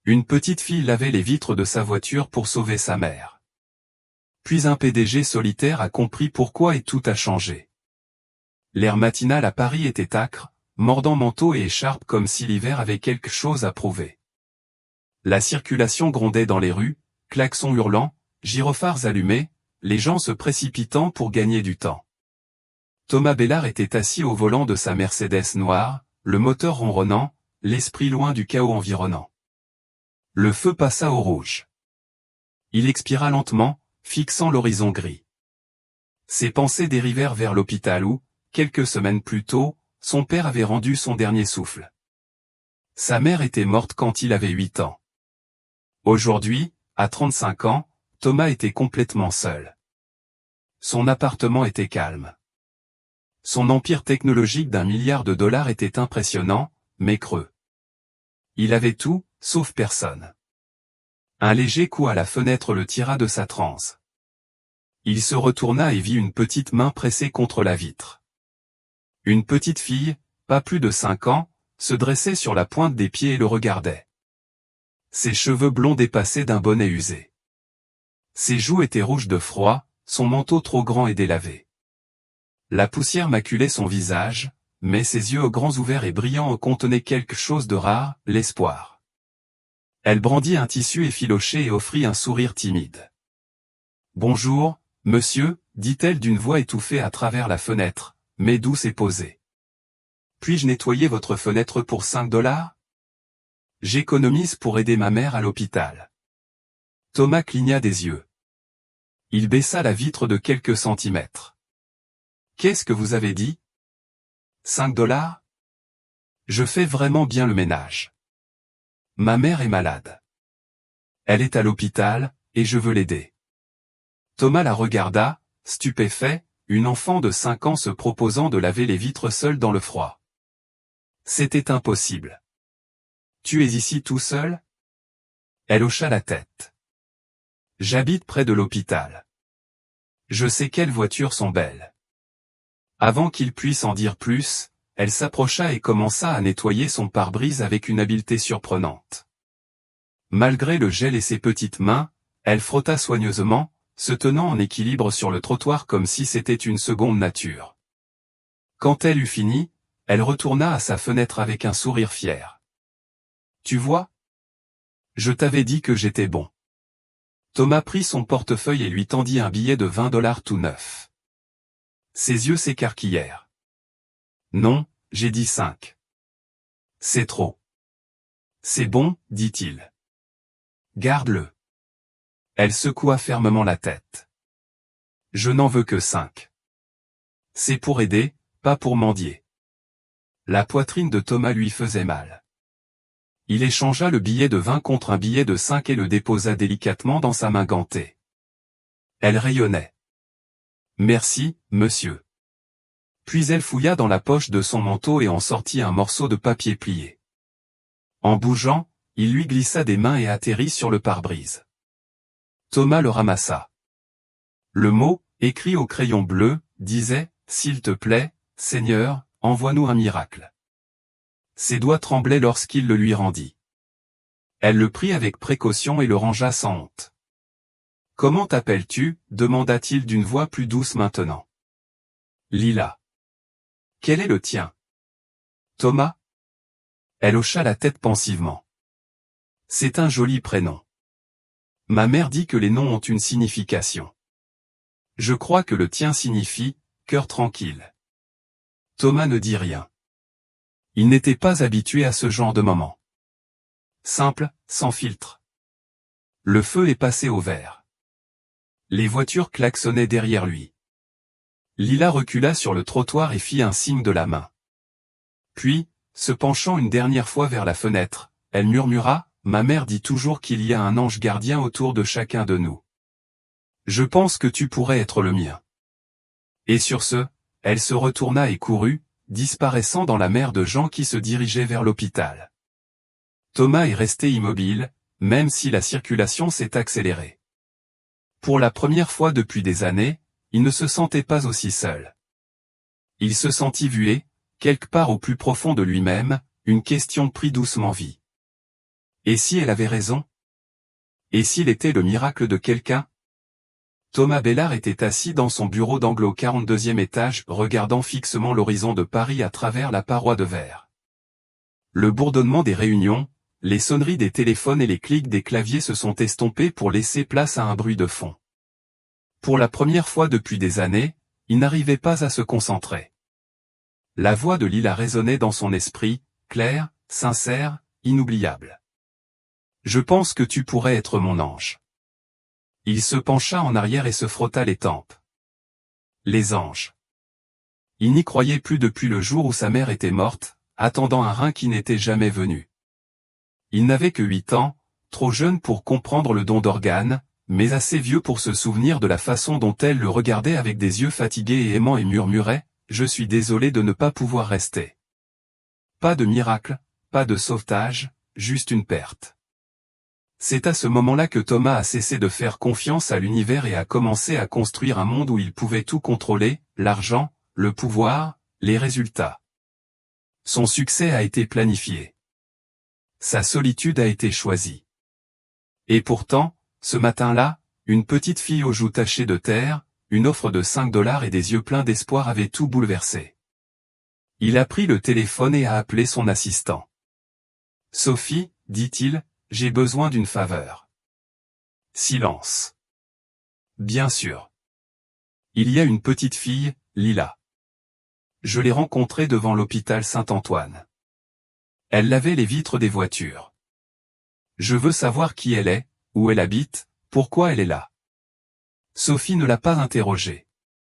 Une petite fille lavait les vitres de sa voiture pour sauver sa mère. Puis un PDG solitaire a compris pourquoi et tout a changé. L'air matinal à Paris était âcre, mordant manteau et écharpe comme si l'hiver avait quelque chose à prouver. La circulation grondait dans les rues, klaxons hurlants, gyrophares allumés, les gens se précipitant pour gagner du temps. Thomas Bellard était assis au volant de sa Mercedes noire, le moteur ronronnant, l'esprit loin du chaos environnant. Le feu passa au rouge. Il expira lentement, fixant l'horizon gris. Ses pensées dérivèrent vers l'hôpital où, quelques semaines plus tôt, son père avait rendu son dernier souffle. Sa mère était morte quand il avait 8 ans. Aujourd'hui, à 35 ans, Thomas était complètement seul. Son appartement était calme. Son empire technologique d'1 milliard de dollars était impressionnant, mais creux. Il avait tout, sauf personne. Un léger coup à la fenêtre le tira de sa transe. Il se retourna et vit une petite main pressée contre la vitre. Une petite fille, pas plus de 5 ans, se dressait sur la pointe des pieds et le regardait. Ses cheveux blonds dépassaient d'un bonnet usé. Ses joues étaient rouges de froid, son manteau trop grand et délavé. La poussière maculait son visage, mais ses yeux grands ouverts et brillants contenaient quelque chose de rare, l'espoir. Elle brandit un tissu effiloché et offrit un sourire timide. « Bonjour, monsieur, dit-elle d'une voix étouffée à travers la fenêtre, mais douce et posée. Puis-je nettoyer votre fenêtre pour 5 $? J'économise pour aider ma mère à l'hôpital. » Thomas cligna des yeux. Il baissa la vitre de quelques centimètres. « Qu'est-ce que vous avez dit? 5 $? Je fais vraiment bien le ménage. Ma mère est malade. Elle est à l'hôpital, et je veux l'aider. » Thomas la regarda, stupéfait, une enfant de 5 ans se proposant de laver les vitres seule dans le froid. C'était impossible. « Tu es ici tout seul? » Elle hocha la tête. « J'habite près de l'hôpital. Je sais quelles voitures sont belles. » Avant qu'il puisse en dire plus, elle s'approcha et commença à nettoyer son pare-brise avec une habileté surprenante. Malgré le gel et ses petites mains, elle frotta soigneusement, se tenant en équilibre sur le trottoir comme si c'était une seconde nature. Quand elle eut fini, elle retourna à sa fenêtre avec un sourire fier. « Tu vois? Je t'avais dit que j'étais bon. » Thomas prit son portefeuille et lui tendit un billet de 20 $ tout neuf. Ses yeux s'écarquillèrent. « Non, j'ai dit 5. C'est trop. »« C'est bon, dit-il. Garde-le. » Elle secoua fermement la tête. « Je n'en veux que 5. C'est pour aider, pas pour mendier. » La poitrine de Thomas lui faisait mal. Il échangea le billet de 20 contre un billet de 5 et le déposa délicatement dans sa main gantée. Elle rayonnait. « Merci, monsieur. » Puis elle fouilla dans la poche de son manteau et en sortit un morceau de papier plié. En bougeant, il lui glissa des mains et atterrit sur le pare-brise. Thomas le ramassa. Le mot, écrit au crayon bleu, disait « S'il te plaît, Seigneur, envoie-nous un miracle. » Ses doigts tremblaient lorsqu'il le lui rendit. Elle le prit avec précaution et le rangea sans honte. « Comment t'appelles-tu » demanda-t-il d'une voix plus douce maintenant. « Lila. »« Quel est le tien ?»« Thomas ?» Elle hocha la tête pensivement. « C'est un joli prénom. Ma mère dit que les noms ont une signification. Je crois que le tien signifie « cœur tranquille ». Thomas ne dit rien. Il n'était pas habitué à ce genre de moment. Simple, sans filtre. Le feu est passé au vert. Les voitures klaxonnaient derrière lui. Lila recula sur le trottoir et fit un signe de la main. Puis, se penchant une dernière fois vers la fenêtre, elle murmura, « Ma mère dit toujours qu'il y a un ange gardien autour de chacun de nous. Je pense que tu pourrais être le mien. » Et sur ce, elle se retourna et courut, disparaissant dans la mer de gens qui se dirigeaient vers l'hôpital. Thomas est resté immobile, même si la circulation s'est accélérée. Pour la première fois depuis des années, il ne se sentait pas aussi seul. Il se sentit vué, quelque part au plus profond de lui-même, une question prit doucement vie. Et si elle avait raison? Et s'il était le miracle de quelqu'un? Thomas Bellard était assis dans son bureau d'angle au 42e étage, regardant fixement l'horizon de Paris à travers la paroi de verre. Le bourdonnement des réunions, les sonneries des téléphones et les clics des claviers se sont estompés pour laisser place à un bruit de fond. Pour la première fois depuis des années, il n'arrivait pas à se concentrer. La voix de Lila résonnait dans son esprit, claire, sincère, inoubliable. « Je pense que tu pourrais être mon ange. » Il se pencha en arrière et se frotta les tempes. Les anges. Il n'y croyait plus depuis le jour où sa mère était morte, attendant un rein qui n'était jamais venu. Il n'avait que 8 ans, trop jeune pour comprendre le don d'organes, mais assez vieux pour se souvenir de la façon dont elle le regardait avec des yeux fatigués et aimants et murmurait « Je suis désolé de ne pas pouvoir rester. » Pas de miracle, pas de sauvetage, juste une perte. C'est à ce moment-là que Thomas a cessé de faire confiance à l'univers et a commencé à construire un monde où il pouvait tout contrôler, l'argent, le pouvoir, les résultats. Son succès a été planifié. Sa solitude a été choisie. Et pourtant, ce matin-là, une petite fille aux joues tachées de terre, une offre de $5 et des yeux pleins d'espoir avaient tout bouleversé. Il a pris le téléphone et a appelé son assistant. « Sophie, dit-il, j'ai besoin d'une faveur. » Silence. « Bien sûr. Il y a une petite fille, Lila. Je l'ai rencontrée devant l'hôpital Saint-Antoine. Elle lavait les vitres des voitures. Je veux savoir qui elle est, où elle habite, pourquoi elle est là. » Sophie ne l'a pas interrogée.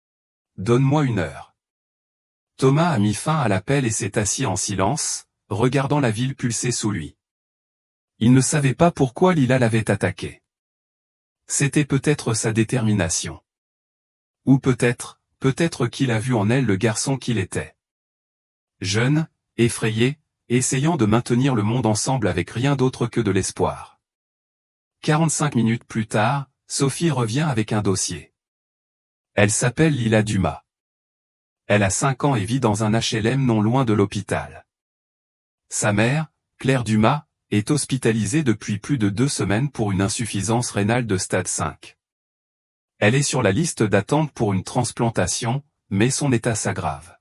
« Donne-moi 1 heure. » Thomas a mis fin à l'appel et s'est assis en silence, regardant la ville pulser sous lui. Il ne savait pas pourquoi Lila l'avait attaqué. C'était peut-être sa détermination. Ou peut-être qu'il a vu en elle le garçon qu'il était. Jeune, effrayé, essayant de maintenir le monde ensemble avec rien d'autre que de l'espoir. 45 minutes plus tard, Sophie revient avec un dossier. Elle s'appelle Lila Dumas. Elle a 5 ans et vit dans un HLM non loin de l'hôpital. Sa mère, Claire Dumas, est hospitalisée depuis plus de 2 semaines pour une insuffisance rénale de stade 5. Elle est sur la liste d'attente pour une transplantation, mais son état s'aggrave.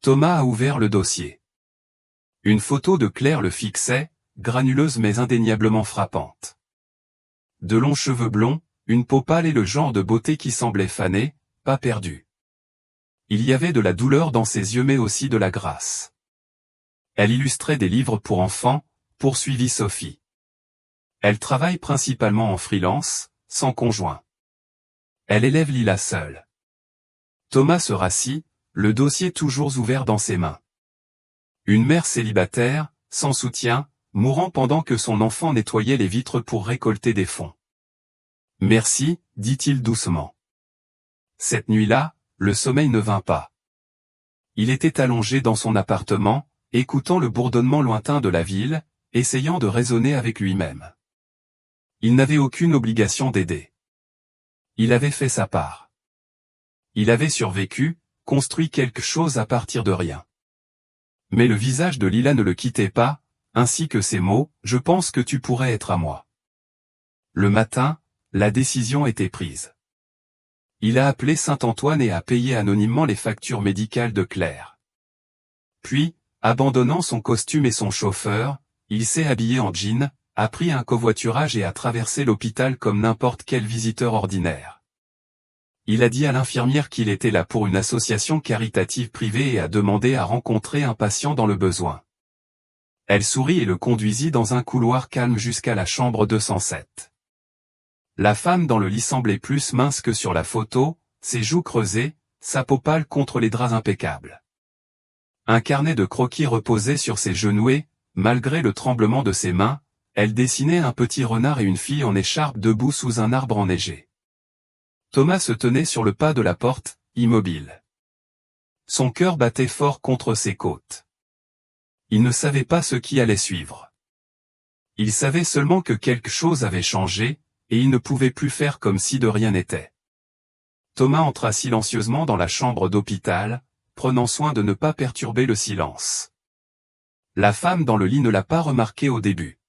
Thomas a ouvert le dossier. Une photo de Claire le fixait, granuleuse mais indéniablement frappante. De longs cheveux blonds, une peau pâle et le genre de beauté qui semblait fanée, pas perdue. Il y avait de la douleur dans ses yeux mais aussi de la grâce. Elle illustrait des livres pour enfants, poursuivit Sophie. Elle travaille principalement en freelance, sans conjoint. Elle élève Lila seule. Thomas se rassit, le dossier toujours ouvert dans ses mains. Une mère célibataire, sans soutien, mourant pendant que son enfant nettoyait les vitres pour récolter des fonds. « Merci, dit-il doucement. » Cette nuit-là, le sommeil ne vint pas. Il était allongé dans son appartement, écoutant le bourdonnement lointain de la ville, essayant de raisonner avec lui-même. Il n'avait aucune obligation d'aider. Il avait fait sa part. Il avait survécu, construit quelque chose à partir de rien. Mais le visage de Lila ne le quittait pas, ainsi que ces mots, « Je pense que tu pourrais être à moi. » Le matin, la décision était prise. Il a appelé Saint-Antoine et a payé anonymement les factures médicales de Claire. Puis, abandonnant son costume et son chauffeur, il s'est habillé en jean, a pris un covoiturage et a traversé l'hôpital comme n'importe quel visiteur ordinaire. Il a dit à l'infirmière qu'il était là pour une association caritative privée et a demandé à rencontrer un patient dans le besoin. Elle sourit et le conduisit dans un couloir calme jusqu'à la chambre 207. La femme dans le lit semblait plus mince que sur la photo, ses joues creusées, sa peau pâle contre les draps impeccables. Un carnet de croquis reposait sur ses genoux et, malgré le tremblement de ses mains, elle dessinait un petit renard et une fille en écharpe debout sous un arbre enneigé. Thomas se tenait sur le pas de la porte, immobile. Son cœur battait fort contre ses côtes. Il ne savait pas ce qui allait suivre. Il savait seulement que quelque chose avait changé, et il ne pouvait plus faire comme si de rien n'était. Thomas entra silencieusement dans la chambre d'hôpital, prenant soin de ne pas perturber le silence. La femme dans le lit ne l'a pas remarqué au début.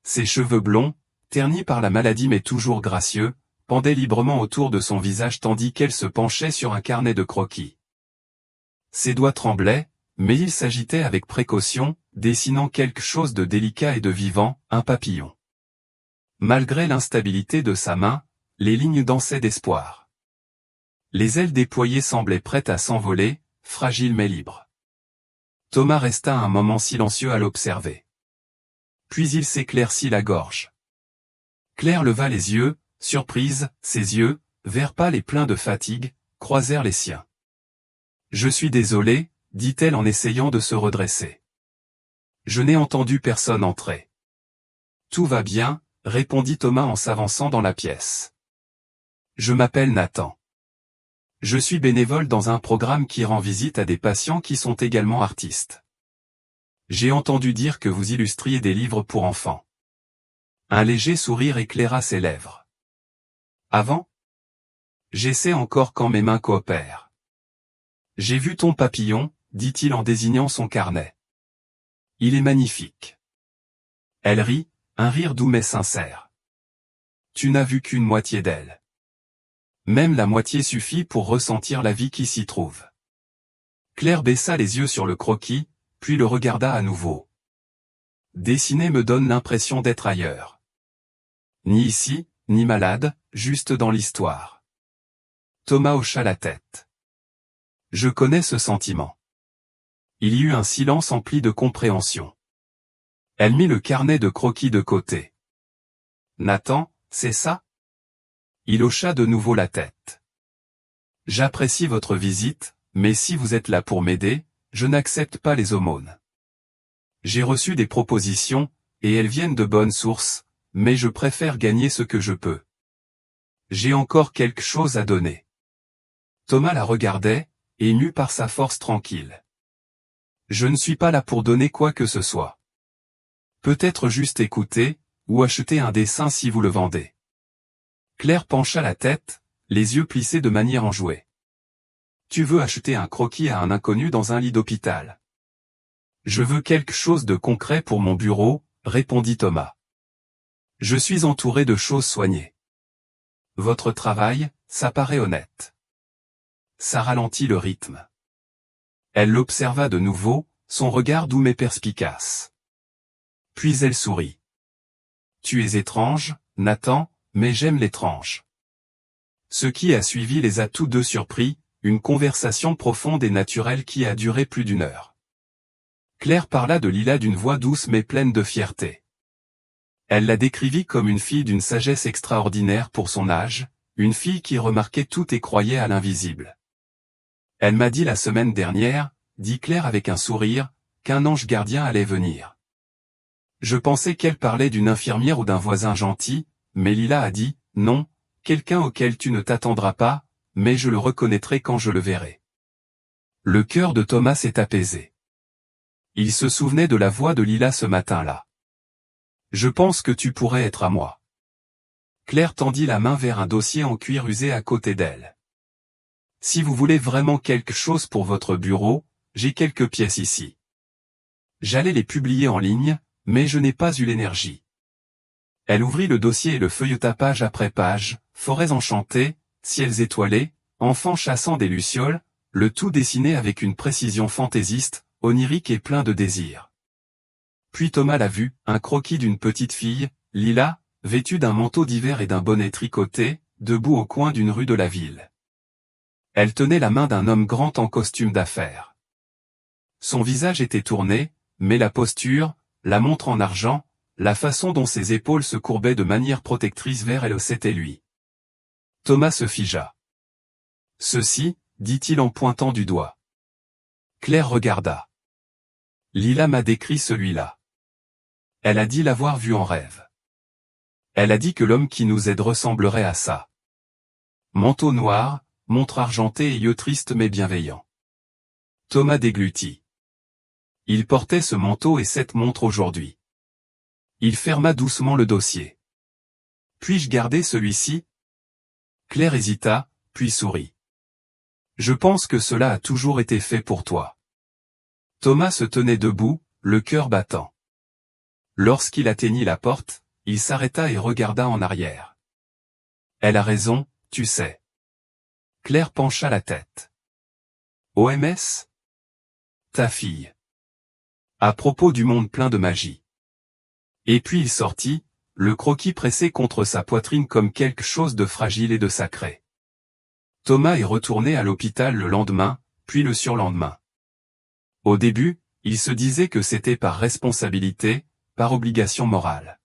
Ses cheveux blonds, ternis par la maladie mais toujours gracieux, pendaient librement autour de son visage tandis qu'elle se penchait sur un carnet de croquis. Ses doigts tremblaient, mais il s'agitait avec précaution, dessinant quelque chose de délicat et de vivant, un papillon. Malgré l'instabilité de sa main, les lignes dansaient d'espoir. Les ailes déployées semblaient prêtes à s'envoler, fragiles mais libres. Thomas resta un moment silencieux à l'observer. Puis il s'éclaircit la gorge. Claire leva les yeux, surprise, ses yeux, verts pâles et pleins de fatigue, croisèrent les siens. « Je suis désolée, dit-elle en essayant de se redresser. Je n'ai entendu personne entrer. Tout va bien, répondit Thomas en s'avançant dans la pièce. Je m'appelle Nathan. Je suis bénévole dans un programme qui rend visite à des patients qui sont également artistes. J'ai entendu dire que vous illustriez des livres pour enfants. Un léger sourire éclaira ses lèvres. Avant? J'essaie encore quand mes mains coopèrent. J'ai vu ton papillon, dit-il en désignant son carnet. Il est magnifique. Elle rit, un rire doux mais sincère. Tu n'as vu qu'une moitié d'elle. Même la moitié suffit pour ressentir la vie qui s'y trouve. Claire baissa les yeux sur le croquis, puis le regarda à nouveau. Dessiner me donne l'impression d'être ailleurs. Ni ici, ni malade, juste dans l'histoire. Thomas hocha la tête. Je connais ce sentiment. Il y eut un silence empli de compréhension. Elle mit le carnet de croquis de côté. Nathan, c'est ça? Il hocha de nouveau la tête. J'apprécie votre visite, mais si vous êtes là pour m'aider, je n'accepte pas les aumônes. J'ai reçu des propositions, et elles viennent de bonnes sources, mais je préfère gagner ce que je peux. J'ai encore quelque chose à donner. Thomas la regardait, ému par sa force tranquille. Je ne suis pas là pour donner quoi que ce soit. Peut-être juste écouter, ou acheter un dessin si vous le vendez. Claire pencha la tête, les yeux plissés de manière enjouée. Tu veux acheter un croquis à un inconnu dans un lit d'hôpital. Je veux quelque chose de concret pour mon bureau, répondit Thomas. Je suis entouré de choses soignées. Votre travail, ça paraît honnête. Ça ralentit le rythme. Elle l'observa de nouveau, son regard doux mais perspicace. Puis elle sourit. Tu es étrange, Nathan, mais j'aime l'étrange. Ce qui a suivi les a tous deux surpris, une conversation profonde et naturelle qui a duré plus d'une heure. Claire parla de Lila d'une voix douce mais pleine de fierté. Elle la décrivit comme une fille d'une sagesse extraordinaire pour son âge, une fille qui remarquait tout et croyait à l'invisible. Elle m'a dit la semaine dernière, dit Claire avec un sourire, qu'un ange gardien allait venir. Je pensais qu'elle parlait d'une infirmière ou d'un voisin gentil, mais Lila a dit, non, quelqu'un auquel tu ne t'attendras pas, mais je le reconnaîtrai quand je le verrai. Le cœur de Thomas s'est apaisé. Il se souvenait de la voix de Lila ce matin-là. Je pense que tu pourrais être à moi. Claire tendit la main vers un dossier en cuir usé à côté d'elle. Si vous voulez vraiment quelque chose pour votre bureau, j'ai quelques pièces ici. J'allais les publier en ligne, mais je n'ai pas eu l'énergie. Elle ouvrit le dossier et le feuilleta page après page, forêts enchantées, ciels étoilés, enfants chassant des lucioles, le tout dessiné avec une précision fantaisiste, onirique et plein de désir. Puis Thomas l'a vu, un croquis d'une petite fille, Lila, vêtue d'un manteau d'hiver et d'un bonnet tricoté, debout au coin d'une rue de la ville. Elle tenait la main d'un homme grand en costume d'affaires. Son visage était tourné, mais la posture, la montre en argent, la façon dont ses épaules se courbaient de manière protectrice vers elle, c'était lui. Thomas se figea. Ceci, dit-il en pointant du doigt. Claire regarda. Lila m'a décrit celui-là. Elle a dit l'avoir vu en rêve. Elle a dit que l'homme qui nous aide ressemblerait à ça. Manteau noir, montre argentée et yeux tristes mais bienveillants. Thomas déglutit. Il portait ce manteau et cette montre aujourd'hui. Il ferma doucement le dossier. Puis-je garder celui-ci? Claire hésita, puis sourit. Je pense que cela a toujours été fait pour toi. Thomas se tenait debout, le cœur battant. Lorsqu'il atteignit la porte, il s'arrêta et regarda en arrière. Elle a raison, tu sais. Claire pencha la tête. OMS? Ta fille. À propos du monde plein de magie. Et puis il sortit, le croquis pressé contre sa poitrine comme quelque chose de fragile et de sacré. Thomas est retourné à l'hôpital le lendemain, puis le surlendemain. Au début, il se disait que c'était par responsabilité, par obligation morale.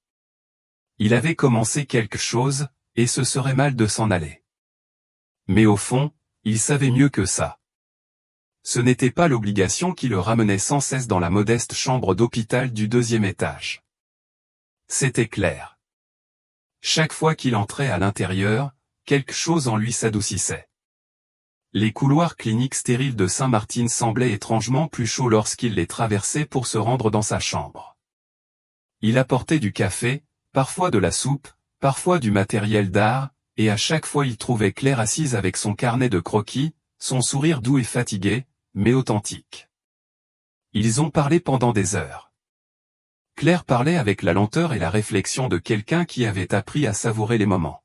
Il avait commencé quelque chose, et ce serait mal de s'en aller. Mais au fond, il savait mieux que ça. Ce n'était pas l'obligation qui le ramenait sans cesse dans la modeste chambre d'hôpital du 2e étage. C'était clair. Chaque fois qu'il entrait à l'intérieur, quelque chose en lui s'adoucissait. Les couloirs cliniques stériles de Saint-Martin semblaient étrangement plus chauds lorsqu'il les traversait pour se rendre dans sa chambre. Il apportait du café, parfois de la soupe, parfois du matériel d'art, et à chaque fois il trouvait Claire assise avec son carnet de croquis, son sourire doux et fatigué, mais authentique. Ils ont parlé pendant des heures. Claire parlait avec la lenteur et la réflexion de quelqu'un qui avait appris à savourer les moments.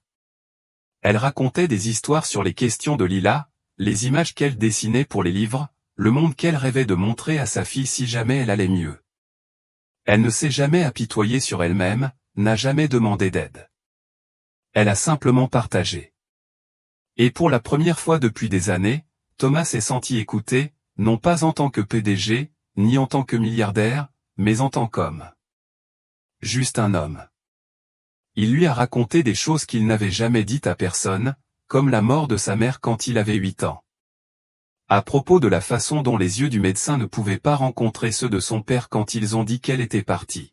Elle racontait des histoires sur les questions de Lila, les images qu'elle dessinait pour les livres, le monde qu'elle rêvait de montrer à sa fille si jamais elle allait mieux. Elle ne s'est jamais apitoyée sur elle-même, n'a jamais demandé d'aide. Elle a simplement partagé. Et pour la première fois depuis des années, Thomas s'est senti écouté, non pas en tant que PDG, ni en tant que milliardaire, mais en tant qu'homme. Juste un homme. Il lui a raconté des choses qu'il n'avait jamais dites à personne, comme la mort de sa mère quand il avait 8 ans. À propos de la façon dont les yeux du médecin ne pouvaient pas rencontrer ceux de son père quand ils ont dit qu'elle était partie.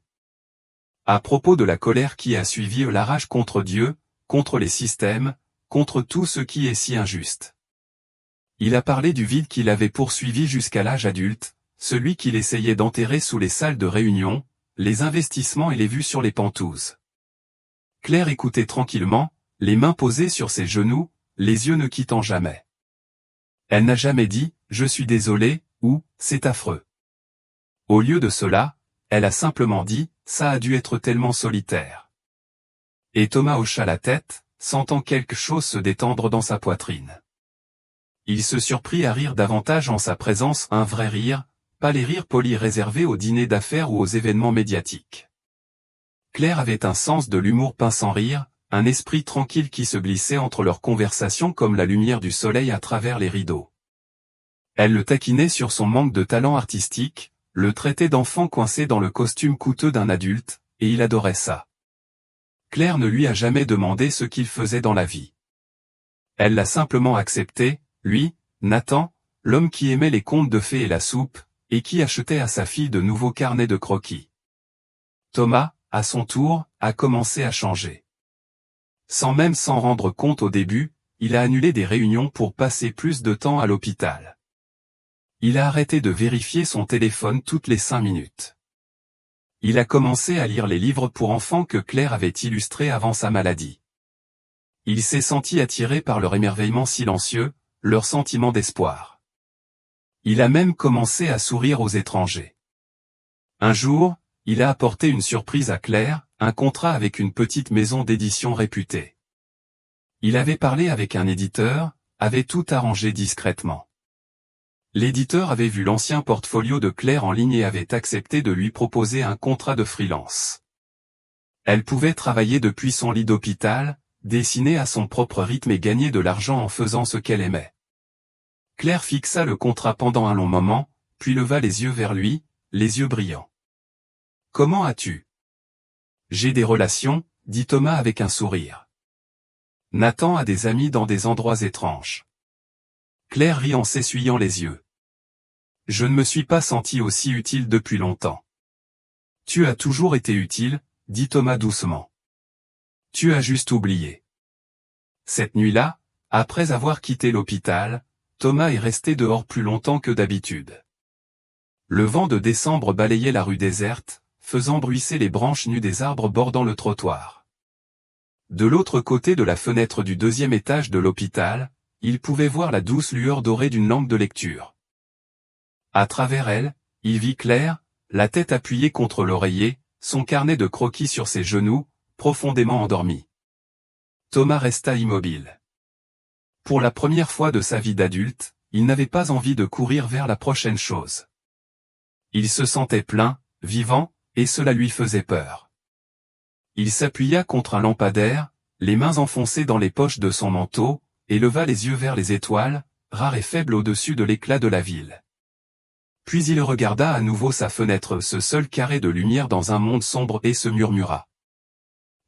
À propos de la colère qui a suivi la rage contre Dieu, contre les systèmes, contre tout ce qui est si injuste. Il a parlé du vide qu'il avait poursuivi jusqu'à l'âge adulte, celui qu'il essayait d'enterrer sous les salles de réunion, les investissements et les vues sur les pentouzes. Claire écoutait tranquillement, les mains posées sur ses genoux, les yeux ne quittant jamais. Elle n'a jamais dit « je suis désolée » ou « c'est affreux ». Au lieu de cela, elle a simplement dit « ça a dû être tellement solitaire ». Et Thomas hocha la tête, sentant quelque chose se détendre dans sa poitrine. Il se surprit à rire davantage en sa présence, un vrai rire, pas les rires polis réservés aux dîners d'affaires ou aux événements médiatiques. Claire avait un sens de l'humour pince sans rire, un esprit tranquille qui se glissait entre leurs conversations comme la lumière du soleil à travers les rideaux. Elle le taquinait sur son manque de talent artistique, le traitait d'enfant coincé dans le costume coûteux d'un adulte, et il adorait ça. Claire ne lui a jamais demandé ce qu'il faisait dans la vie. Elle l'a simplement accepté, lui, Nathan, l'homme qui aimait les contes de fées et la soupe, et qui achetait à sa fille de nouveaux carnets de croquis. Thomas, à son tour, a commencé à changer. Sans même s'en rendre compte au début, il a annulé des réunions pour passer plus de temps à l'hôpital. Il a arrêté de vérifier son téléphone toutes les 5 minutes. Il a commencé à lire les livres pour enfants que Claire avait illustrés avant sa maladie. Il s'est senti attiré par leur émerveillement silencieux, leur sentiment d'espoir. Il a même commencé à sourire aux étrangers. Un jour, il a apporté une surprise à Claire, un contrat avec une petite maison d'édition réputée. Il avait parlé avec un éditeur, avait tout arrangé discrètement. L'éditeur avait vu l'ancien portfolio de Claire en ligne et avait accepté de lui proposer un contrat de freelance. Elle pouvait travailler depuis son lit d'hôpital, dessiner à son propre rythme et gagner de l'argent en faisant ce qu'elle aimait. Claire fixa le contrat pendant un long moment, puis leva les yeux vers lui, les yeux brillants. « Comment as-tu ? » « J'ai des relations, » dit Thomas avec un sourire. Nathan a des amis dans des endroits étranges. Claire rit en s'essuyant les yeux. « Je ne me suis pas senti aussi utile depuis longtemps. »« Tu as toujours été utile, » dit Thomas doucement. « Tu as juste oublié. » Cette nuit-là, après avoir quitté l'hôpital, Thomas est resté dehors plus longtemps que d'habitude. Le vent de décembre balayait la rue déserte, faisant bruisser les branches nues des arbres bordant le trottoir. De l'autre côté de la fenêtre du 2e étage de l'hôpital, il pouvait voir la douce lueur dorée d'une lampe de lecture. À travers elle, il vit Claire, la tête appuyée contre l'oreiller, son carnet de croquis sur ses genoux, profondément endormi. Thomas resta immobile. Pour la première fois de sa vie d'adulte, il n'avait pas envie de courir vers la prochaine chose. Il se sentait plein, vivant, et cela lui faisait peur. Il s'appuya contre un lampadaire, les mains enfoncées dans les poches de son manteau, et leva les yeux vers les étoiles, rares et faibles au-dessus de l'éclat de la ville. Puis il regarda à nouveau sa fenêtre, ce seul carré de lumière dans un monde sombre, et se murmura.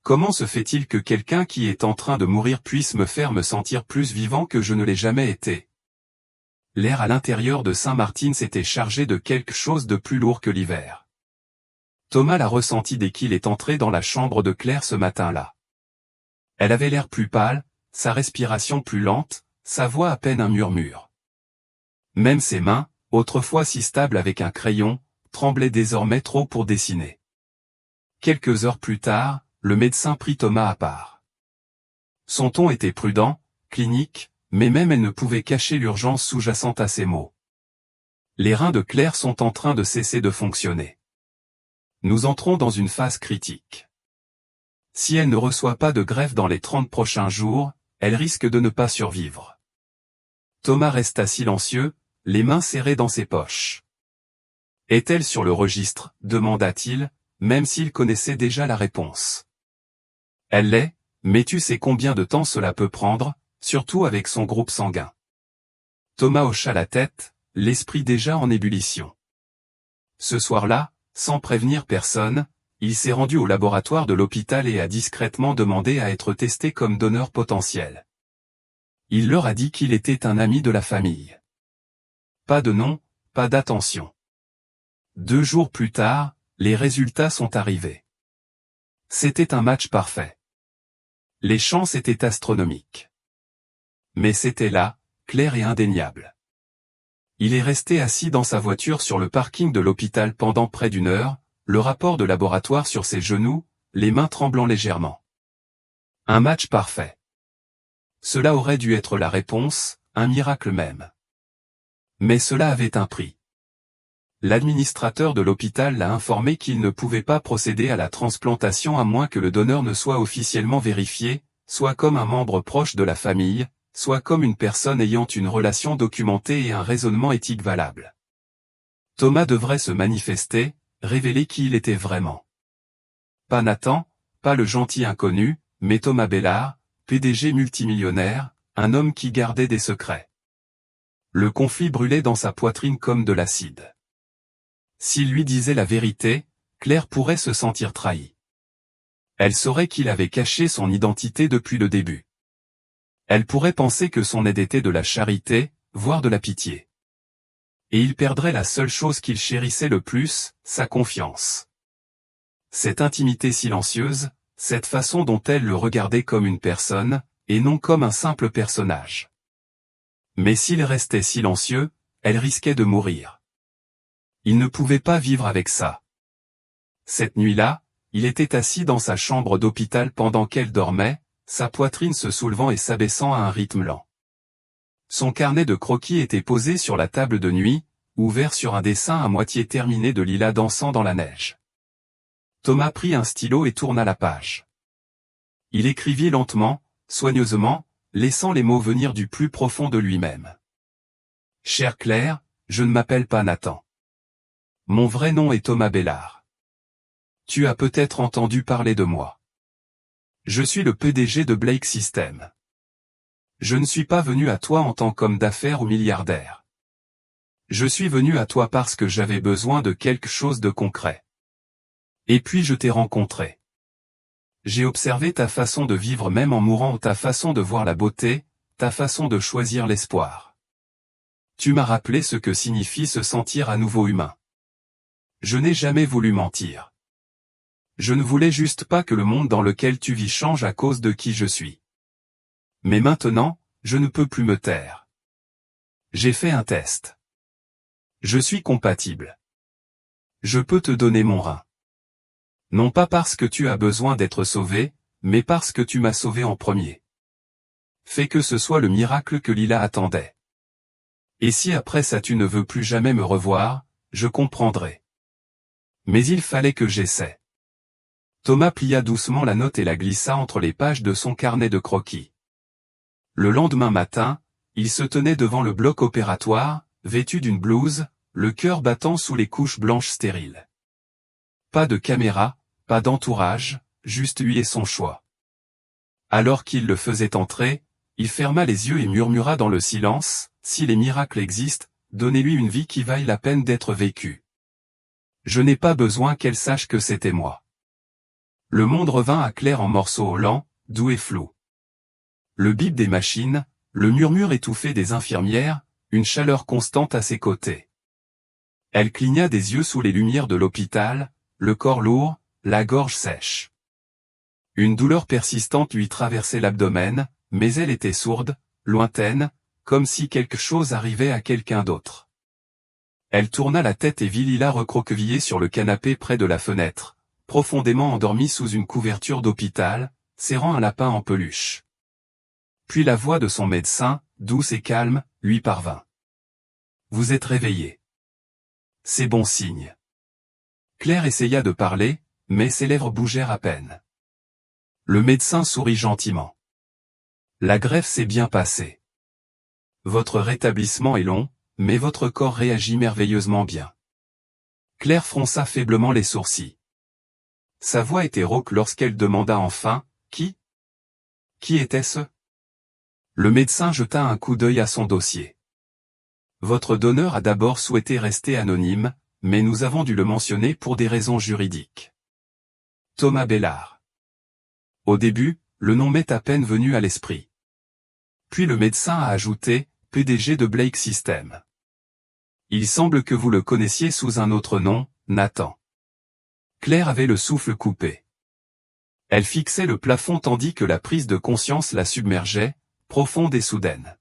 Comment se fait-il que quelqu'un qui est en train de mourir puisse me faire me sentir plus vivant que je ne l'ai jamais été? L'air à l'intérieur de Saint-Martin s'était chargé de quelque chose de plus lourd que l'hiver. Thomas l'a ressenti dès qu'il est entré dans la chambre de Claire ce matin-là. Elle avait l'air plus pâle, sa respiration plus lente, sa voix à peine un murmure. Même ses mains, autrefois si stables avec un crayon, tremblaient désormais trop pour dessiner. Quelques heures plus tard, le médecin prit Thomas à part. Son ton était prudent, clinique, mais même elle ne pouvait cacher l'urgence sous-jacente à ses mots. Les reins de Claire sont en train de cesser de fonctionner. Nous entrons dans une phase critique. Si elle ne reçoit pas de greffe dans les 30 prochains jours, elle risque de ne pas survivre. Thomas resta silencieux, les mains serrées dans ses poches. Est-elle sur le registre, demanda-t-il, même s'il connaissait déjà la réponse. Elle l'est, mais tu sais combien de temps cela peut prendre, surtout avec son groupe sanguin. Thomas hocha la tête, l'esprit déjà en ébullition. Ce soir-là, sans prévenir personne, il s'est rendu au laboratoire de l'hôpital et a discrètement demandé à être testé comme donneur potentiel. Il leur a dit qu'il était un ami de la famille. Pas de nom, pas d'attention. 2 jours plus tard, les résultats sont arrivés. C'était un match parfait. Les chances étaient astronomiques. Mais c'était là, clair et indéniable. Il est resté assis dans sa voiture sur le parking de l'hôpital pendant près d'1 heure, le rapport de laboratoire sur ses genoux, les mains tremblant légèrement. Un match parfait. Cela aurait dû être la réponse, un miracle même. Mais cela avait un prix. L'administrateur de l'hôpital l'a informé qu'il ne pouvait pas procéder à la transplantation à moins que le donneur ne soit officiellement vérifié, soit comme un membre proche de la famille, soit comme une personne ayant une relation documentée et un raisonnement éthique valable. Thomas devrait se manifester, révéler qui il était vraiment. Pas Nathan, pas le gentil inconnu, mais Thomas Bellard, PDG multimillionnaire, un homme qui gardait des secrets. Le conflit brûlait dans sa poitrine comme de l'acide. S'il lui disait la vérité, Claire pourrait se sentir trahie. Elle saurait qu'il avait caché son identité depuis le début. Elle pourrait penser que son aide était de la charité, voire de la pitié. Et il perdrait la seule chose qu'il chérissait le plus, sa confiance. Cette intimité silencieuse, cette façon dont elle le regardait comme une personne, et non comme un simple personnage. Mais s'il restait silencieux, elle risquait de mourir. Il ne pouvait pas vivre avec ça. Cette nuit-là, il était assis dans sa chambre d'hôpital pendant qu'elle dormait, sa poitrine se soulevant et s'abaissant à un rythme lent. Son carnet de croquis était posé sur la table de nuit, ouvert sur un dessin à moitié terminé de lilas dansant dans la neige. Thomas prit un stylo et tourna la page. Il écrivit lentement, soigneusement, laissant les mots venir du plus profond de lui-même. « Chère Claire, je ne m'appelle pas Nathan. Mon vrai nom est Thomas Bellard. Tu as peut-être entendu parler de moi. Je suis le PDG de Blake Systems. Je ne suis pas venu à toi en tant qu'homme d'affaires ou milliardaire. Je suis venu à toi parce que j'avais besoin de quelque chose de concret. Et puis je t'ai rencontré. J'ai observé ta façon de vivre même en mourant, ta façon de voir la beauté, ta façon de choisir l'espoir. Tu m'as rappelé ce que signifie se sentir à nouveau humain. Je n'ai jamais voulu mentir. Je ne voulais juste pas que le monde dans lequel tu vis change à cause de qui je suis. Mais maintenant, je ne peux plus me taire. J'ai fait un test. Je suis compatible. Je peux te donner mon rein. Non pas parce que tu as besoin d'être sauvé, mais parce que tu m'as sauvé en premier. Fais que ce soit le miracle que Lila attendait. Et si après ça tu ne veux plus jamais me revoir, je comprendrai. Mais il fallait que j'essaie. Thomas plia doucement la note et la glissa entre les pages de son carnet de croquis. Le lendemain matin, il se tenait devant le bloc opératoire, vêtu d'une blouse, le cœur battant sous les couches blanches stériles. Pas de caméra, pas d'entourage, juste lui et son choix. Alors qu'il le faisait entrer, il ferma les yeux et murmura dans le silence, « Si les miracles existent, donnez-lui une vie qui vaille la peine d'être vécue. Je n'ai pas besoin qu'elle sache que c'était moi. » Le monde revint à Claire en morceaux lents, doux et flous. Le bip des machines, le murmure étouffé des infirmières, une chaleur constante à ses côtés. Elle cligna des yeux sous les lumières de l'hôpital, le corps lourd, la gorge sèche. Une douleur persistante lui traversait l'abdomen, mais elle était sourde, lointaine, comme si quelque chose arrivait à quelqu'un d'autre. Elle tourna la tête et vit Lila recroquevillée sur le canapé près de la fenêtre, profondément endormie sous une couverture d'hôpital, serrant un lapin en peluche. Puis la voix de son médecin, douce et calme, lui parvint. « Vous êtes réveillée. C'est bon signe. » Claire essaya de parler, mais ses lèvres bougèrent à peine. Le médecin sourit gentiment. « La greffe s'est bien passée. Votre rétablissement est long, mais votre corps réagit merveilleusement bien. » Claire fronça faiblement les sourcils. Sa voix était rauque lorsqu'elle demanda enfin, « Qui ? Qui était-ce » Le médecin jeta un coup d'œil à son dossier. « Votre donneur a d'abord souhaité rester anonyme, mais nous avons dû le mentionner pour des raisons juridiques. Thomas Bellard. » Au début, le nom m'est à peine venu à l'esprit. Puis le médecin a ajouté, PDG de Blake System. Il semble que vous le connaissiez sous un autre nom, Nathan. Claire avait le souffle coupé. Elle fixait le plafond tandis que la prise de conscience la submergeait, profonde et soudaine.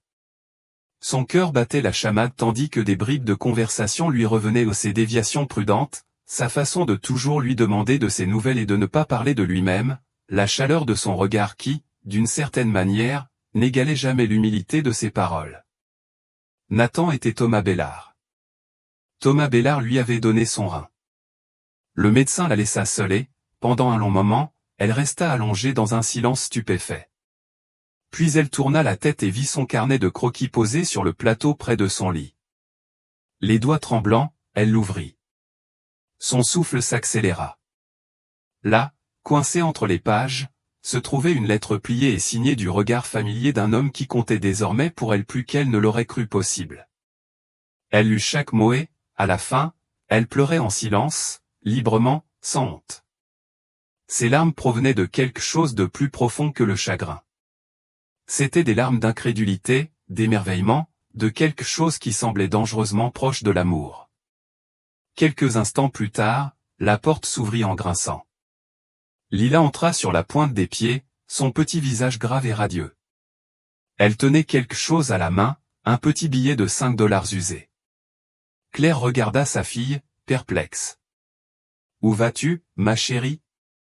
Son cœur battait la chamade tandis que des bribes de conversation lui revenaient de ses déviations prudentes, sa façon de toujours lui demander de ses nouvelles et de ne pas parler de lui-même, la chaleur de son regard qui, d'une certaine manière, n'égalait jamais l'humilité de ses paroles. Nathan était Thomas Bellard. Thomas Bellard lui avait donné son rein. Le médecin la laissa seule et, pendant un long moment, elle resta allongée dans un silence stupéfait. Puis elle tourna la tête et vit son carnet de croquis posé sur le plateau près de son lit. Les doigts tremblants, elle l'ouvrit. Son souffle s'accéléra. Là, coincée entre les pages, se trouvait une lettre pliée et signée du regard familier d'un homme qui comptait désormais pour elle plus qu'elle ne l'aurait cru possible. Elle lut chaque mot et, à la fin, elle pleurait en silence, librement, sans honte. Ses larmes provenaient de quelque chose de plus profond que le chagrin. C'étaient des larmes d'incrédulité, d'émerveillement, de quelque chose qui semblait dangereusement proche de l'amour. Quelques instants plus tard, la porte s'ouvrit en grinçant. Lila entra sur la pointe des pieds, son petit visage grave et radieux. Elle tenait quelque chose à la main, un petit billet de 5 $ usé. Claire regarda sa fille, perplexe. « Où vas-tu, ma chérie ?»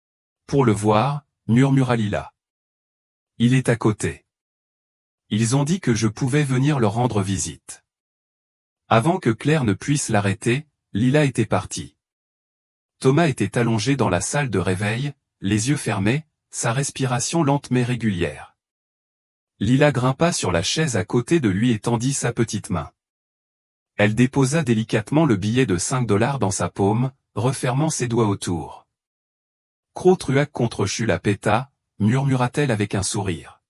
« Pour le voir, » murmura Lila. « Il est à côté. Ils ont dit que je pouvais venir leur rendre visite. » Avant que Claire ne puisse l'arrêter, Lila était partie. Thomas était allongé dans la salle de réveil, les yeux fermés, sa respiration lente mais régulière. Lila grimpa sur la chaise à côté de lui et tendit sa petite main. Elle déposa délicatement le billet de 5 $ dans sa paume, refermant ses doigts autour. « Crotruac contre Chulapeta » murmura-t-elle avec un sourire.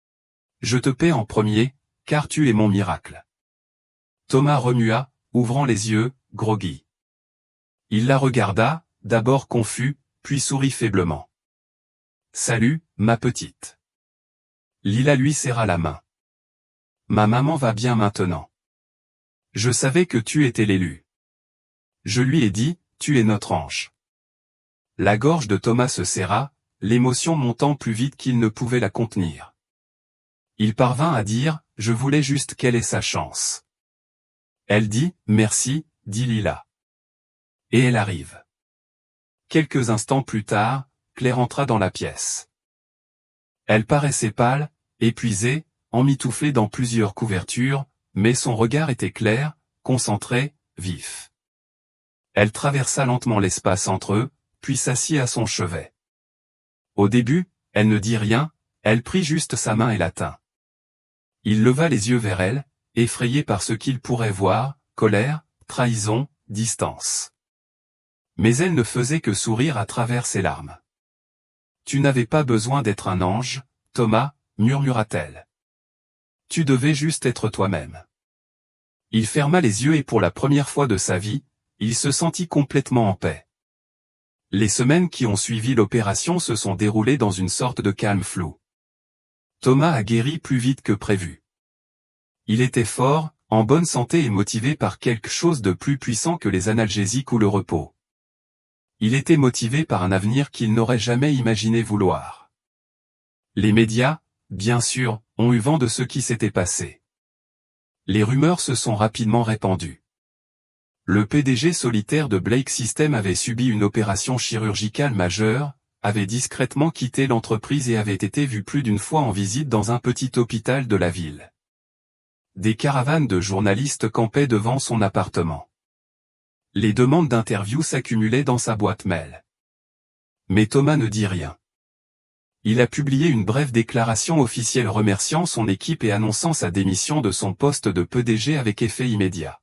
« Je te paie en premier, car tu es mon miracle. » Thomas remua, ouvrant les yeux, groggy. Il la regarda, d'abord confus, puis sourit faiblement. « Salut, ma petite. » Lila lui serra la main. « Ma maman va bien maintenant. Je savais que tu étais l'élu. Je lui ai dit, tu es notre ange. » La gorge de Thomas se serra, l'émotion montant plus vite qu'il ne pouvait la contenir. Il parvint à dire, « Je voulais juste qu'elle ait sa chance. » Elle dit, « Merci, » dit Lila. Et elle arrive. Quelques instants plus tard, Claire entra dans la pièce. Elle paraissait pâle, épuisée, emmitouflée dans plusieurs couvertures, mais son regard était clair, concentré, vif. Elle traversa lentement l'espace entre eux, puis s'assit à son chevet. Au début, elle ne dit rien, elle prit juste sa main et la tint. Il leva les yeux vers elle, effrayé par ce qu'il pourrait voir, colère, trahison, distance. Mais elle ne faisait que sourire à travers ses larmes. « Tu n'avais pas besoin d'être un ange, Thomas, murmura-t-elle. Tu devais juste être toi-même. » Il ferma les yeux et pour la première fois de sa vie, il se sentit complètement en paix. Les semaines qui ont suivi l'opération se sont déroulées dans une sorte de calme flou. Thomas a guéri plus vite que prévu. Il était fort, en bonne santé et motivé par quelque chose de plus puissant que les analgésiques ou le repos. Il était motivé par un avenir qu'il n'aurait jamais imaginé vouloir. Les médias, bien sûr, ont eu vent de ce qui s'était passé. Les rumeurs se sont rapidement répandues. Le PDG solitaire de Blake Systems avait subi une opération chirurgicale majeure, avait discrètement quitté l'entreprise et avait été vu plus d'une fois en visite dans un petit hôpital de la ville. Des caravanes de journalistes campaient devant son appartement. Les demandes d'interview s'accumulaient dans sa boîte mail. Mais Thomas ne dit rien. Il a publié une brève déclaration officielle remerciant son équipe et annonçant sa démission de son poste de PDG avec effet immédiat.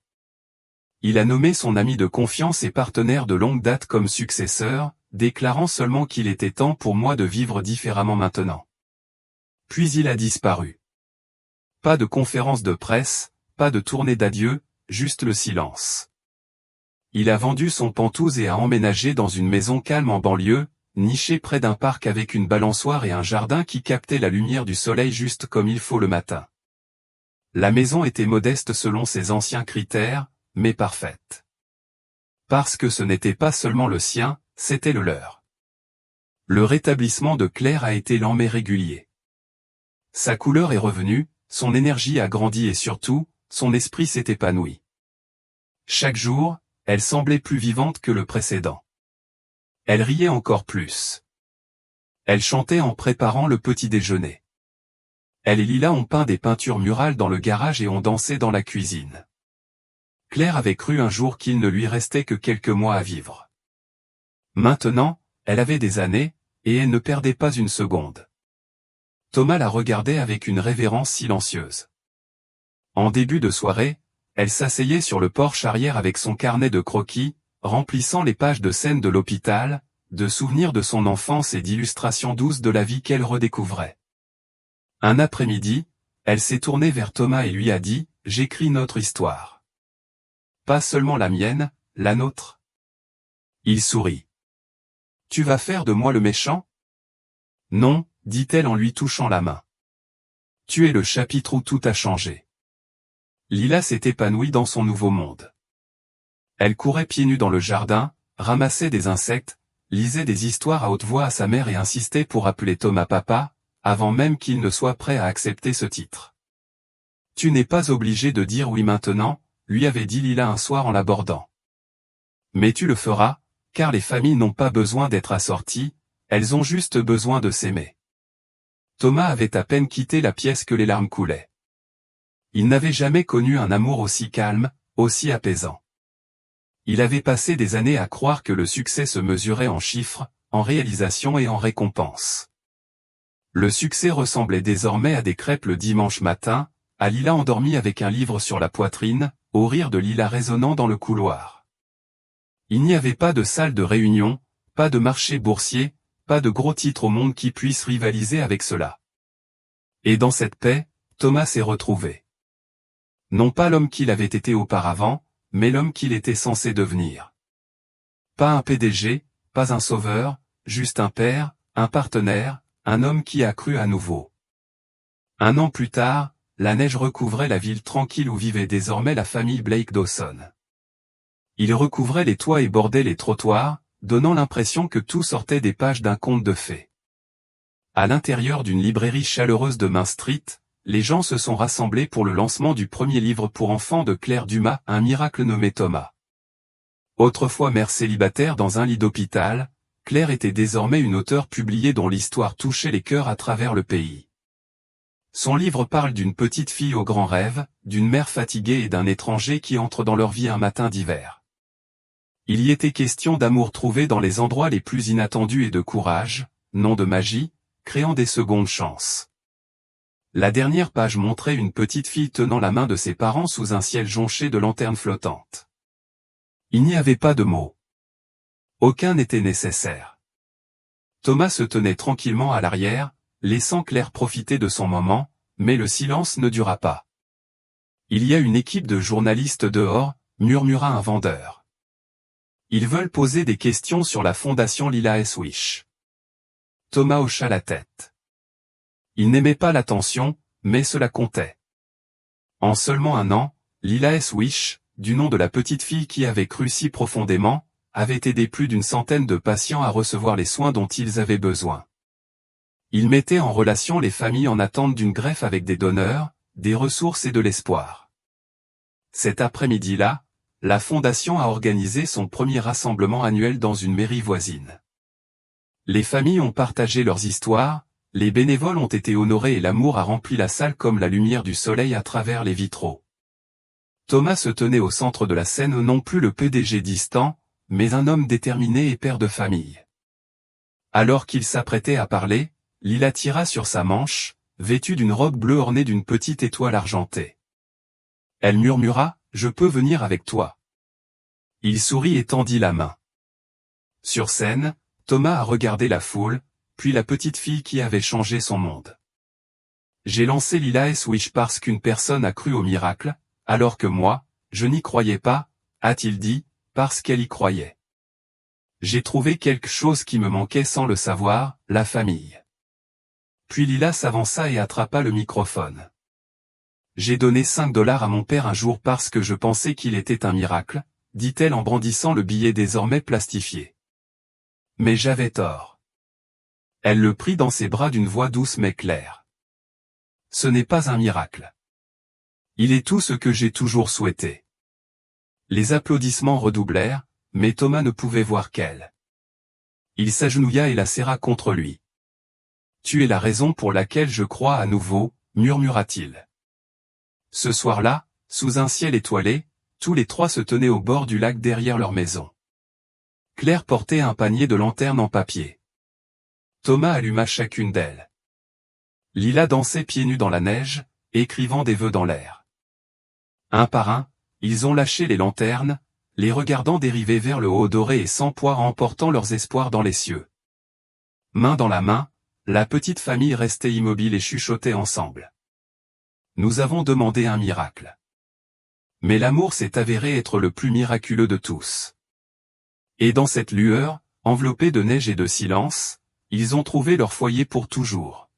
Il a nommé son ami de confiance et partenaire de longue date comme successeur, déclarant seulement qu'il était temps pour moi de vivre différemment maintenant. Puis il a disparu. Pas de conférence de presse, pas de tournée d'adieu, juste le silence. Il a vendu son Penthouse et a emménagé dans une maison calme en banlieue, nichée près d'un parc avec une balançoire et un jardin qui captait la lumière du soleil juste comme il faut le matin. La maison était modeste selon ses anciens critères, mais parfaite. Parce que ce n'était pas seulement le sien, c'était le leur. Le rétablissement de Claire a été lent mais régulier. Sa couleur est revenue, son énergie a grandi et surtout, son esprit s'est épanoui. Chaque jour, elle semblait plus vivante que le précédent. Elle riait encore plus. Elle chantait en préparant le petit déjeuner. Elle et Lila ont peint des peintures murales dans le garage et ont dansé dans la cuisine. Claire avait cru un jour qu'il ne lui restait que quelques mois à vivre. Maintenant, elle avait des années, et elle ne perdait pas une seconde. Thomas la regardait avec une révérence silencieuse. En début de soirée, elle s'asseyait sur le porche arrière avec son carnet de croquis, remplissant les pages de scènes de l'hôpital, de souvenirs de son enfance et d'illustrations douces de la vie qu'elle redécouvrait. Un après-midi, elle s'est tournée vers Thomas et lui a dit « J'écris notre histoire. Pas seulement la mienne, la nôtre. » Il sourit. « Tu vas faire de moi le méchant ? » « Non, » dit-elle en lui touchant la main. « Tu es le chapitre où tout a changé. » Lila s'est épanouie dans son nouveau monde. Elle courait pieds nus dans le jardin, ramassait des insectes, lisait des histoires à haute voix à sa mère et insistait pour appeler Thomas papa, avant même qu'il ne soit prêt à accepter ce titre. « Tu n'es pas obligé de dire oui maintenant, » lui avait dit Lila un soir en l'abordant. « Mais tu le feras, car les familles n'ont pas besoin d'être assorties, elles ont juste besoin de s'aimer. » Thomas avait à peine quitté la pièce que les larmes coulaient. Il n'avait jamais connu un amour aussi calme, aussi apaisant. Il avait passé des années à croire que le succès se mesurait en chiffres, en réalisation et en récompenses. Le succès ressemblait désormais à des crêpes le dimanche matin, à Lila endormie avec un livre sur la poitrine, au rire de Lila résonnant dans le couloir. Il n'y avait pas de salle de réunion, pas de marché boursier, pas de gros titres au monde qui puissent rivaliser avec cela. Et dans cette paix, Thomas s'est retrouvé. Non pas l'homme qu'il avait été auparavant, mais l'homme qu'il était censé devenir. Pas un PDG, pas un sauveur, juste un père, un partenaire, un homme qui a cru à nouveau. Un an plus tard, la neige recouvrait la ville tranquille où vivait désormais la famille Blake Dawson. Il recouvrait les toits et bordait les trottoirs, donnant l'impression que tout sortait des pages d'un conte de fées. À l'intérieur d'une librairie chaleureuse de Main Street, les gens se sont rassemblés pour le lancement du premier livre pour enfants de Claire Dumas, Un miracle nommé Thomas. Autrefois mère célibataire dans un lit d'hôpital, Claire était désormais une auteure publiée dont l'histoire touchait les cœurs à travers le pays. Son livre parle d'une petite fille aux grands rêves, d'une mère fatiguée et d'un étranger qui entre dans leur vie un matin d'hiver. Il y était question d'amour trouvé dans les endroits les plus inattendus et de courage, nom de magie, créant des secondes chances. La dernière page montrait une petite fille tenant la main de ses parents sous un ciel jonché de lanternes flottantes. Il n'y avait pas de mots. Aucun n'était nécessaire. Thomas se tenait tranquillement à l'arrière, laissant Claire profiter de son moment, mais le silence ne dura pas. Il y a une équipe de journalistes dehors, murmura un vendeur. Ils veulent poser des questions sur la fondation Lila S. Wish. Thomas hocha la tête. Il n'aimait pas l'attention, mais cela comptait. En seulement un an, Lila S. Wish, du nom de la petite fille qui avait cru si profondément, avait aidé plus d'une centaine de patients à recevoir les soins dont ils avaient besoin. Il mettait en relation les familles en attente d'une greffe avec des donneurs, des ressources et de l'espoir. Cet après-midi-là, la fondation a organisé son premier rassemblement annuel dans une mairie voisine. Les familles ont partagé leurs histoires, les bénévoles ont été honorés et l'amour a rempli la salle comme la lumière du soleil à travers les vitraux. Thomas se tenait au centre de la scène, non plus le PDG distant, mais un homme déterminé et père de famille. Alors qu'il s'apprêtait à parler, Lila tira sur sa manche, vêtue d'une robe bleue ornée d'une petite étoile argentée. Elle murmura, « Je peux venir avec toi. » Il sourit et tendit la main. Sur scène, Thomas a regardé la foule, puis la petite fille qui avait changé son monde. « J'ai lancé Lila S. Wish parce qu'une personne a cru au miracle, alors que moi, je n'y croyais pas, a-t-il dit, parce qu'elle y croyait. J'ai trouvé quelque chose qui me manquait sans le savoir, la famille. » Puis Lila s'avança et attrapa le microphone. « J'ai donné 5 $ à mon père un jour parce que je pensais qu'il était un miracle, dit-elle en brandissant le billet désormais plastifié. Mais j'avais tort. Elle le prit dans ses bras d'une voix douce mais claire. Ce n'est pas un miracle. Il est tout ce que j'ai toujours souhaité. Les applaudissements redoublèrent, mais Thomas ne pouvait voir qu'elle. Il s'agenouilla et la serra contre lui. Tu es la raison pour laquelle je crois à nouveau, murmura-t-il. Ce soir-là, sous un ciel étoilé, tous les trois se tenaient au bord du lac derrière leur maison. Claire portait un panier de lanternes en papier. Thomas alluma chacune d'elles. Lila dansait pieds nus dans la neige, écrivant des vœux dans l'air. Un par un, ils ont lâché les lanternes, les regardant dériver vers le haut doré et sans poids emportant leurs espoirs dans les cieux. Main dans la main, la petite famille restait immobile et chuchotait ensemble. Nous avons demandé un miracle. Mais l'amour s'est avéré être le plus miraculeux de tous. Et dans cette lueur, enveloppée de neige et de silence, ils ont trouvé leur foyer pour toujours.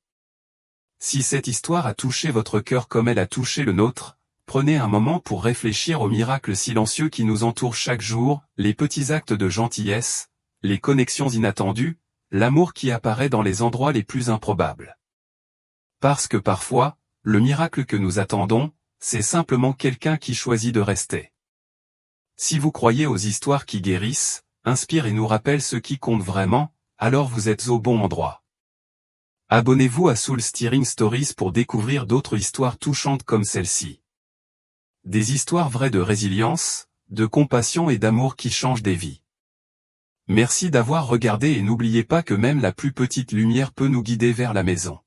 Si cette histoire a touché votre cœur comme elle a touché le nôtre, prenez un moment pour réfléchir aux miracles silencieux qui nous entourent chaque jour, les petits actes de gentillesse, les connexions inattendues, l'amour qui apparaît dans les endroits les plus improbables. Parce que parfois, le miracle que nous attendons, c'est simplement quelqu'un qui choisit de rester. Si vous croyez aux histoires qui guérissent, inspirent et nous rappellent ce qui compte vraiment, alors vous êtes au bon endroit. Abonnez-vous à Soul Stirring Stories pour découvrir d'autres histoires touchantes comme celle-ci. Des histoires vraies de résilience, de compassion et d'amour qui changent des vies. Merci d'avoir regardé et n'oubliez pas que même la plus petite lumière peut nous guider vers la maison.